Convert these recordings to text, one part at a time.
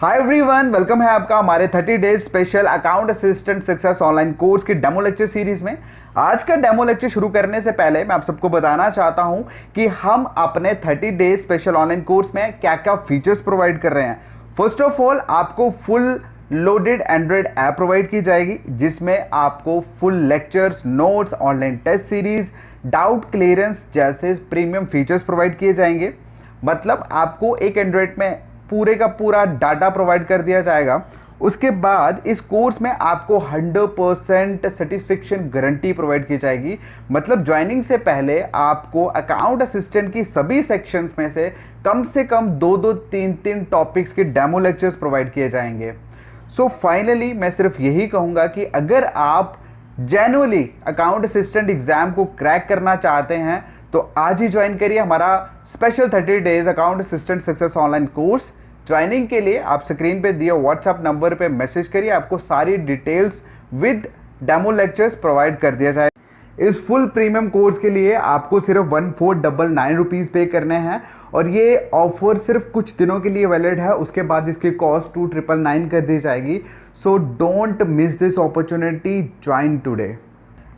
Hi everyone, welcome है आपका हमारे 30 days special account assistant success online course की डेमो लेक्चर सीरीज में। आज का डेमो लेक्चर शुरू करने से पहले मैं आप सबको बताना चाहता हूं कि हम अपने 30 डेज स्पेशल ऑनलाइन कोर्स में क्या क्या फीचर्स प्रोवाइड कर रहे हैं। फर्स्ट ऑफ ऑल, आपको full loaded Android app provide की जाएगी जिसमें आपको full lectures, notes, online test series, doubt clearance जैसे प्रीमियम फीचर्स प्रोवाइड किए जाएंगे। मतलब आपको एक एंड्रॉइड में पूरे का पूरा डाटा प्रोवाइड कर दिया जाएगा। उसके बाद इस कोर्स में आपको 100% सेटिस्फेक्शन गारंटी प्रोवाइड की जाएगी। मतलब ज्वाइनिंग से पहले आपको अकाउंट असिस्टेंट की सभी सेक्शंस में से कम दो दो तीन तीन टॉपिक्स के डेमो लेक्चर्स प्रोवाइड किए जाएंगे। सो फाइनली मैं सिर्फ यही कहूँगा कि अगर आप जेन्युइनली अकाउंट असिस्टेंट एग्जाम को क्रैक करना चाहते हैं तो आज ही ज्वाइन करिए हमारा special 30 days account assistant success online course. Joining के लिए आप स्क्रीन पे दिए व्हाट्सएप नंबर पे मैसेज करिए, आपको सारी details with demo lectures provide कर दिया जाए। इस फुल प्रीमियम कोर्स के लिए आपको सिर्फ 1499 रुपीज़ पे करने हैं और ये ऑफर सिर्फ कुछ दिनों के लिए वैलिड है। उसके बाद इसकी कॉस्ट 2999 कर दी जाएगी। So don't miss this opportunity, join today.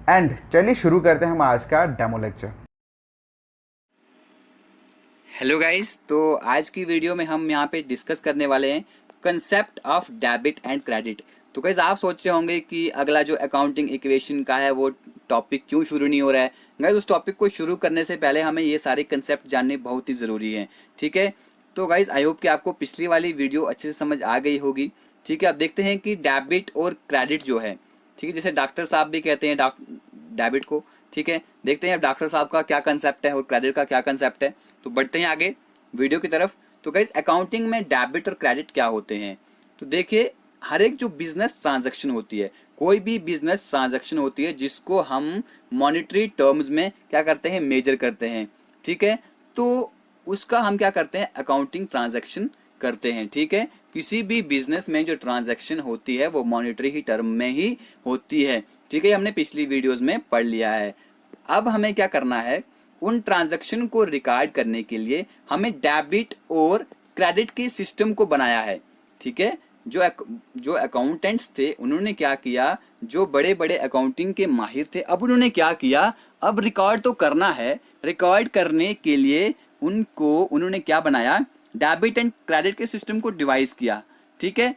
And चलिए शुरू करते हैं हम आज का डेमो लेक्चर। हेलो गाइस, तो आज की वीडियो में हम यहाँ पे डिस्कस करने वाले हैं concept of debit and credit. तो गाइस, आप सोच रहे होंगे कि अगला जो अकाउंटिंग इक्वेशन का है वो टॉपिक क्यों शुरू नहीं हो रहा है। गाइस, उस टॉपिक को शुरू करने से पहले हमें ये सारे कंसेप्ट जानने बहुत ही ज़रूरी हैं। ठीक है, तो गाइस आई होप कि आपको पिछली वाली वीडियो अच्छे से समझ आ गई होगी। ठीक है, अब देखते हैं कि डेबिट और क्रेडिट जो है, ठीक है, जैसे डॉक्टर साहब भी कहते हैं डेबिट को। ठीक है, देखते हैं अब डॉक्टर साहब का क्या कंसेप्ट है और क्रेडिट का क्या कंसेप्ट है। तो बढ़ते हैं आगे वीडियो की तरफ। तो गाइस, अकाउंटिंग में डेबिट और क्रेडिट क्या होते हैं। तो देखिए, हर एक जो बिजनेस ट्रांजैक्शन होती है, कोई भी बिजनेस ट्रांजैक्शन होती है जिसको हम मॉनेटरी टर्म्स में क्या करते हैं, मेजर करते हैं। ठीक है, तो उसका हम क्या करते हैं, अकाउंटिंग ट्रांजैक्शन करते हैं। ठीक है, किसी भी बिजनेस में जो ट्रांजैक्शन होती है वो मॉनेटरी ही टर्म में ही होती है। ठीक है, हमने पिछली वीडियोस में पढ़ लिया है। अब हमें क्या करना है, उन ट्रांजैक्शन को रिकॉर्ड करने के लिए हमें डेबिट और क्रेडिट के सिस्टम को बनाया है। ठीक है, जो अकाउंटेंट्स थे उन्होंने क्या किया, जो बड़े बड़े अकाउंटिंग के माहिर थे, अब उन्होंने क्या किया, अब रिकॉर्ड तो करना है। रिकॉर्ड करने के लिए उन्होंने क्या बनाया, डेबिट एंड क्रेडिट के सिस्टम को डिवाइस किया। ठीक है,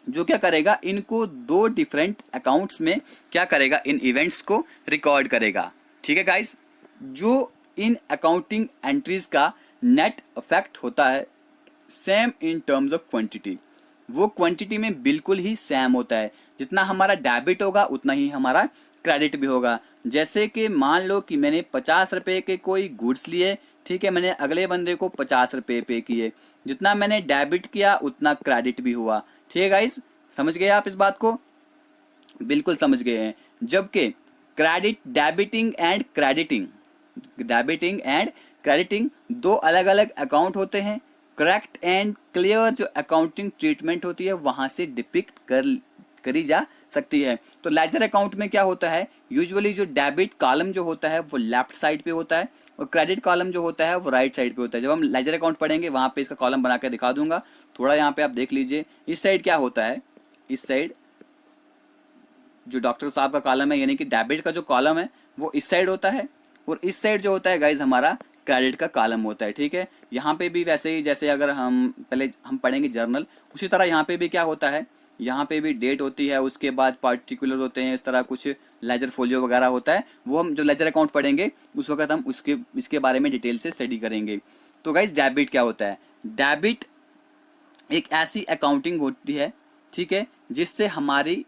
जो क्या करेगा, इनको दो डिफरेंट अकाउंट्स में क्या करेगा, इन इवेंट्स को रिकॉर्ड करेगा। ठीक है गाइस, जो इन अकाउंटिंग एंट्रीज का नेट इफेक्ट होता है same in terms of quantity, वो क्वांटिटी में बिल्कुल ही सेम होता है। जितना हमारा डेबिट होगा उतना ही हमारा क्रेडिट भी होगा। जैसे कि मान लो कि मैंने 50 रुपए के कोई गुड्स लिए, ठीक है, मैंने अगले बंदे को 50 रुपए पे किए, जितना मैंने डेबिट किया उतना क्रेडिट भी हुआ। ठीक है गाइस, समझ गए आप इस बात को, बिल्कुल समझ गए हैं। जबकि डेबिटिंग एंड क्रेडिटिंग दो अलग अलग अकाउंट होते हैं। करेक्ट एंड क्लियर जो अकाउंटिंग ट्रीटमेंट होती है वहां से डिपिक्ट करी जा सकती है। तो लेजर अकाउंट में क्या होता है, यूजुअली जो डेबिट कॉलम जो होता है वो लेफ्ट साइड पे होता है और क्रेडिट कॉलम जो होता है वो राइट साइड पे होता है। जब हम लेजर अकाउंट पढ़ेंगे वहां पे इसका कॉलम बना के दिखा दूंगा, थोड़ा यहाँ पे आप देख लीजिए। इस साइड क्या होता है, इस साइड जो डॉक्टर साहब का कॉलम है यानी कि डेबिट का जो कॉलम है वो इस साइड होता है और इस साइड जो होता है गाइज हमारा क्रेडिट का कॉलम होता है। ठीक है, यहाँ पे भी वैसे ही, जैसे अगर हम पढ़ेंगे जर्नल, उसी तरह यहाँ पे भी क्या होता है, यहाँ पे भी डेट होती है, उसके बाद पार्टिकुलर होते हैं, इस तरह कुछ लेजर फोलियो वगैरह होता है। वो हम जो लेजर अकाउंट पढ़ेंगे उस वक्त हम इसके बारे में डिटेल से स्टडी करेंगे। तो गाइज, डेबिट क्या होता है, डेबिट एक ऐसी अकाउंटिंग होती है, ठीक है, जिससे हमारी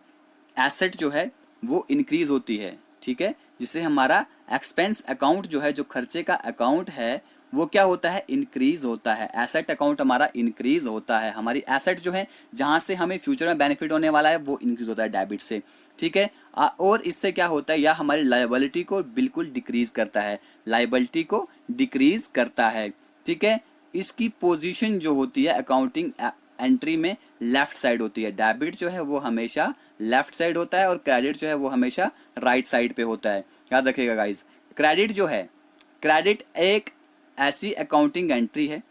एसेट जो है वो इंक्रीज होती है। ठीक है, जिससे हमारा एक्सपेंस अकाउंट जो है, जो खर्चे का अकाउंट है, वो क्या होता है, इंक्रीज होता है। एसेट अकाउंट हमारा इंक्रीज होता है, हमारी एसेट जो है जहां से हमें फ्यूचर में बेनिफिट होने वाला है वो इंक्रीज होता है डेबिट से। ठीक है, और इससे क्या होता है, या हमारी लायबिलिटी को बिल्कुल डिक्रीज करता है, लायबिलिटी को डिक्रीज करता है। ठीक है, इसकी पोजीशन जो होती है अकाउंटिंग एंट्री में लेफ्ट साइड होती है। डेबिट जो है वो हमेशा लेफ्ट साइड होता है और क्रेडिट जो है वो हमेशा राइट साइड पे होता है, याद रखिएगा गाइस। क्रेडिट जो है, क्रेडिट एक ऐसी अकाउंटिंग एंट्री है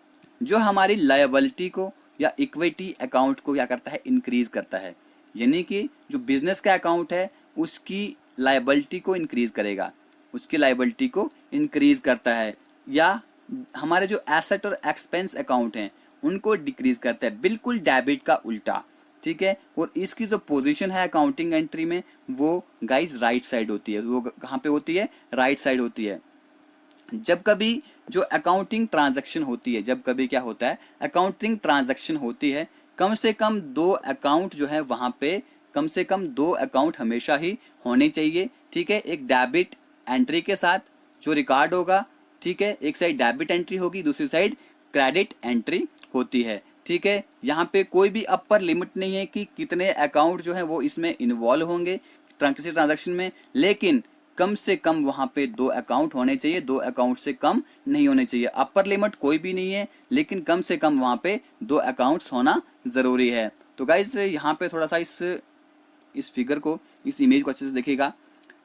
जो हमारी लायबिलिटी को या इक्विटी अकाउंट को क्या करता है, इंक्रीज करता है। यानी कि जो बिजनेस का अकाउंट है उसकी लायबिलिटी को इंक्रीज करेगा, उसकी लायबिलिटी को इंक्रीज करता है, या हमारे जो एसेट और एक्सपेंस अकाउंट हैं उनको डिक्रीज करता है, बिल्कुल डेबिट का उल्टा। ठीक है, और इसकी जो पोजीशन है अकाउंटिंग एंट्री में वो गाइस राइट साइड होती है। वो कहाँ पे होती है, राइट साइड होती है। जब कभी जो अकाउंटिंग ट्रांजैक्शन होती है, जब कभी क्या होता है, अकाउंटिंग ट्रांजैक्शन होती है, कम से कम 2 अकाउंट जो है वहां पे, कम से कम 2 अकाउंट हमेशा ही होने चाहिए। ठीक है, एक डेबिट एंट्री के साथ जो रिकॉर्ड होगा, ठीक है, एक साइड डेबिट एंट्री होगी, दूसरी साइड क्रेडिट एंट्री होती है। ठीक है, यहाँ पे कोई भी अपर लिमिट नहीं है कि कितने अकाउंट जो है वो इसमें इन्वॉल्व होंगे किसी ट्रांजैक्शन में, लेकिन कम से कम वहां पे 2 अकाउंट होने चाहिए, 2 अकाउंट से कम नहीं होने चाहिए। अपर लिमिट कोई भी नहीं है, लेकिन कम से कम वहां पे 2 अकाउंट्स होना जरूरी है। तो गाइज यहाँ पे थोड़ा सा इस फिगर को, इस इमेज को अच्छे से देखिएगा।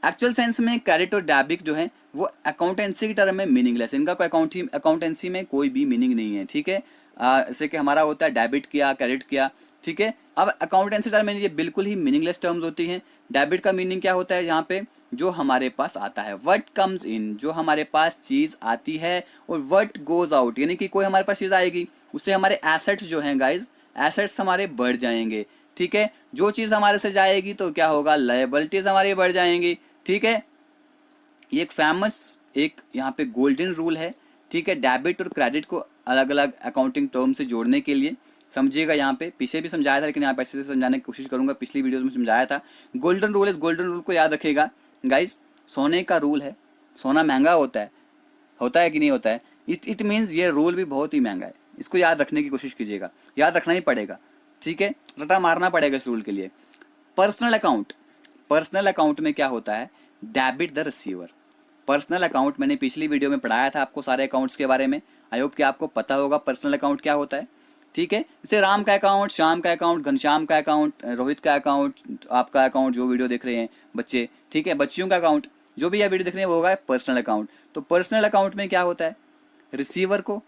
एक्चुअल सेंस में क्रेडिट और डेबिट जो है वो अकाउंटेंसी की टर्म में मीनिंगलेस, इनका कोई अकाउंटेंसी में कोई भी मीनिंग नहीं है। ठीक है, जैसे कि हमारा होता है डेबिट किया, क्रेडिट किया। ठीक है, अब अकाउंटेंसी टर्म में ये बिल्कुल ही मीनिंगलेस टर्म्स होती हैं। डेबिट का मीनिंग क्या होता है, यहाँ पे जो हमारे पास आता है, व्हाट कम्स इन, जो हमारे पास चीज आती है, और व्हाट गोज आउट, यानी कि कोई हमारे पास चीज आएगी उससे हमारे एसेट्स जो हैं गाइज, एसेट्स हमारे बढ़ जाएंगे। ठीक है, जो चीज हमारे से जाएगी तो क्या होगा, लायबिलिटीज हमारी बढ़ जाएंगी। ठीक है, ये एक फेमस एक यहाँ पे गोल्डन रूल है। ठीक है, डेबिट और क्रेडिट को अलग अलग अकाउंटिंग टर्म से जोड़ने के लिए समझिएगा। यहाँ पे पीछे भी समझाया था, लेकिन यहाँ पे अच्छे से समझाने की कोशिश करूंगा। पिछली वीडियोस में समझाया था। गोल्डन रूल, इस गोल्डन रूल को याद रखिएगा गाइस। सोने का रूल है, सोना महंगा होता है कि नहीं होता है, इट मीन्स ये रूल भी बहुत ही महंगा है। इसको याद रखने की कोशिश कीजिएगा, याद रखना ही पड़ेगा। ठीक है, रटा मारना पड़ेगा इस रूल के लिए। पर्सनल अकाउंट में क्या होता है, debit the receiver. Personal account मैंने पिछली वीडियो में पढ़ाया था आपको सारे अकाउंट्स के बारे में। आई होप कि आपको पता होगा पर्सनल अकाउंट क्या होता है। ठीक है, जैसे राम का अकाउंट, श्याम का अकाउंट, घनश्याम का अकाउंट, रोहित का अकाउंट, आपका अकाउंट जो वीडियो देख रहे हैं बच्चे, ठीक है, बच्चियों का अकाउंट, जो भी यह वीडियो देख रहे हैं वो होगा पर्सनल अकाउंट। तो पर्सनल अकाउंट में क्या होता है, रिसीवर को,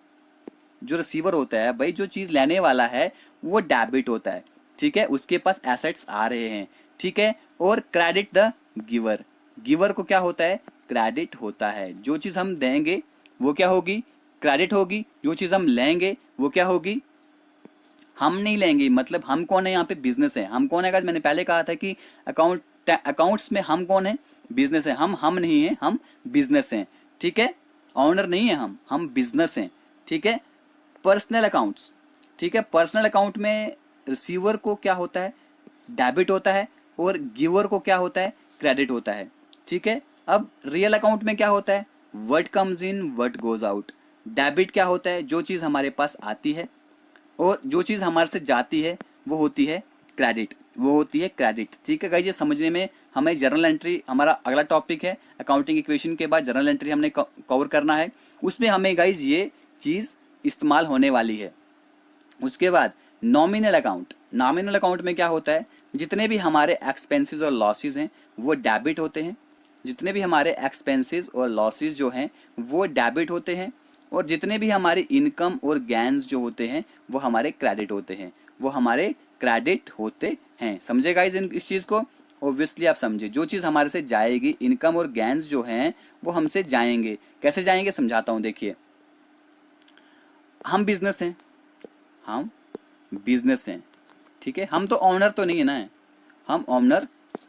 जो रिसीवर होता है भाई, जो चीज लेने वाला है वो डेबिट होता है। ठीक है, उसके पास एसेट्स आ रहे हैं। ठीक है, और क्रेडिट द गिवर, गिवर को क्या होता है, क्रेडिट होता है। जो चीज हम देंगे वो क्या होगी, क्रेडिट होगी। जो चीज हम लेंगे वो क्या होगी, हम नहीं लेंगे। मतलब हम कौन है यहाँ पे, बिजनेस है। हम कौन है, मैंने पहले कहा था कि अकाउंट्स में हम कौन है, बिजनेस है। हम नहीं है, हम बिजनेस हैं। ठीक है, ऑनर नहीं है हम बिजनेस हैं। ठीक है, पर्सनल अकाउंट्स, ठीक है, पर्सनल अकाउंट में रिसीवर को क्या होता है, डेबिट होता है, और गिवर को क्या होता है, क्रेडिट होता है। ठीक है, अब रियल अकाउंट में क्या होता है, what comes in what goes out. Debit क्या होता है, जो चीज हमारे पास आती है, और जो चीज हमारे से जाती है वो होती है क्रेडिट, वो होती है क्रेडिट। ठीक है गाइस, ये समझने में हमें जर्नल एंट्री, हमारा अगला टॉपिक है अकाउंटिंग इक्वेशन के बाद जर्नल एंट्री हमने कवर करना है। उसमें हमें गाइस ये चीज इस्तेमाल होने वाली है। उसके बाद नॉमिनल अकाउंट, नॉमिनल अकाउंट में क्या होता है, जितने भी हमारे एक्सपेंसेस और लॉसेस हैं वो डेबिट होते हैं। जितने भी हमारे एक्सपेंसेस और लॉसेस जो हैं वो डेबिट होते हैं, और जितने भी हमारे इनकम और गेन्स जो होते हैं वो हमारे क्रेडिट होते हैं, वो हमारे क्रेडिट होते हैं। समझे गाइस इस चीज को, ऑब्वियसली आप समझे। जो चीज हमारे से जाएगी, इनकम और गेन्स जो हैं वो हमसे जाएंगे। कैसे जाएंगे समझाता हूं, देखिए। हम बिजनेस हैं, हम बिजनेस हैं, ठीक है, हम तो ऑनर तो नहीं है ना, हम ऑनर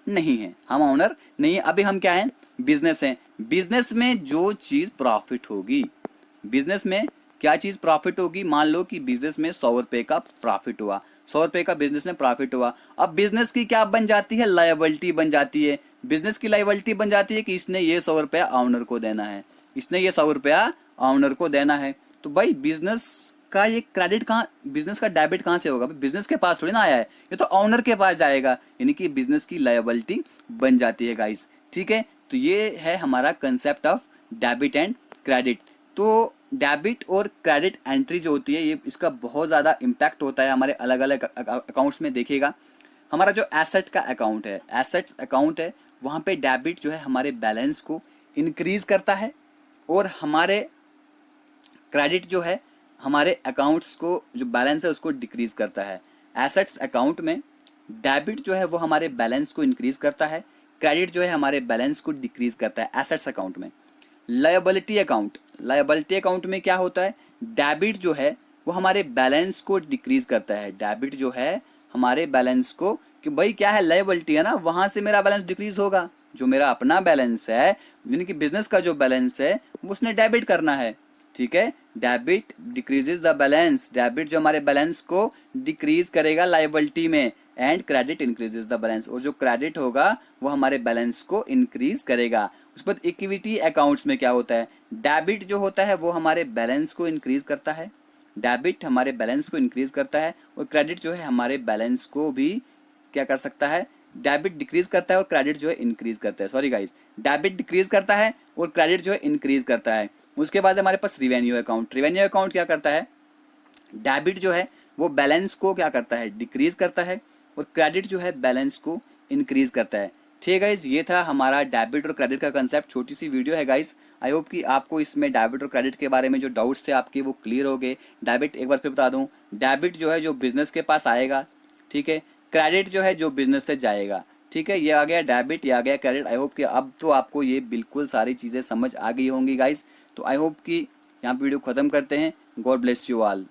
नहीं है, हम ऑनर नहीं है। अभी हम क्या हैं, बिजनेस हैं। बिजनेस में जो चीज प्रॉफिट होगी, बिजनेस में क्या चीज प्रॉफिट होगी, मान लो कि बिजनेस में 100 रुपए का प्रॉफिट हुआ, 100 रुपए का बिजनेस में प्रॉफिट हुआ। अब बिजनेस की क्या बन जाती है, लायबिलिटी बन जाती है। बिजनेस की लायबिलिटी बन जाती है कि इसने ये 100 रुपया ऑनर को देना है, इसने ये 100 रुपया ऑनर को देना है। तो भाई बिजनेस का ये क्रेडिट कहाँ, बिजनेस का डेबिट कहाँ से होगा, बिजनेस के पास थोड़ी ना आया है, ये तो ऑनर के पास जाएगा, यानी कि बिजनेस की लायबिलिटी बन जाती है गाइस। ठीक है, तो ये है हमारा concept of debit and credit. तो डेबिट और क्रेडिट एंट्री जो होती है, ये इसका बहुत ज़्यादा इम्पैक्ट होता है हमारे अलग अलग अकाउंट्स में। देखिएगा, हमारा जो एसेट का अकाउंट है, एसेट अकाउंट है, वहाँ पे डेबिट जो है हमारे बैलेंस को इंक्रीज करता है, और हमारे क्रेडिट जो है हमारे अकाउंट्स को जो बैलेंस है उसको डिक्रीज करता है। एसेट्स अकाउंट में डेबिट जो है वो हमारे बैलेंस को इंक्रीज करता है, क्रेडिट जो है हमारे बैलेंस को डिक्रीज करता है एसेट्स अकाउंट में। लायबिलिटी अकाउंट में क्या होता है, डेबिट जो है वो हमारे बैलेंस को डिक्रीज करता है। डेबिट जो है हमारे बैलेंस को, कि भाई क्या है, लायबिलिटी है ना, वहां से मेरा बैलेंस डिक्रीज होगा। जो मेरा अपना बैलेंस है यानी कि बिजनेस का जो बैलेंस है वो उसने डेबिट करना है, ठीक है। Debit decreases the balance, debit जो हमारे बैलेंस को डिक्रीज करेगा लायबिलिटी में, and credit increases the balance, और जो क्रेडिट होगा वो हमारे बैलेंस को इंक्रीज करेगा। उस पर इक्विटी अकाउंट्स में क्या होता है, डेबिट जो होता है वो हमारे बैलेंस को इंक्रीज करता है, डेबिट हमारे बैलेंस को इंक्रीज करता है, और क्रेडिट जो है हमारे बैलेंस को भी क्या कर सकता है, डेबिट डिक्रीज करता है और क्रेडिट जो है इंक्रीज करता है। सॉरी गाइस, डेबिट डिक्रीज करता है और क्रेडिट जो है इंक्रीज करता है। उसके बाद हमारे पास रिवेन्यू अकाउंट। रिवेन्यू अकाउंट क्या करता है, डेबिट जो है वो बैलेंस को क्या करता है, डिक्रीज करता है, और क्रेडिट जो है बैलेंस को इंक्रीज करता है। ठीक है गाइस, ये था हमारा डेबिट और क्रेडिट का कंसेप्ट। छोटी सी वीडियो है गाइस, आई होप कि आपको इसमें डेबिट और क्रेडिट के बारे में जो डाउट्स थे आपके वो क्लियर हो गए। डेबिट एक बार फिर बता दूं, डेबिट जो है जो बिजनेस के पास आएगा, ठीक है। क्रेडिट जो है जो बिजनेस से जाएगा, ठीक है। ये आ गया डेबिट, ये आ गया क्रेडिट। आई होप कि अब तो आपको ये बिल्कुल सारी चीज़ें समझ आ गई होंगी गाइस। तो आई होप कि यहाँ पे वीडियो खत्म करते हैं। God bless you all.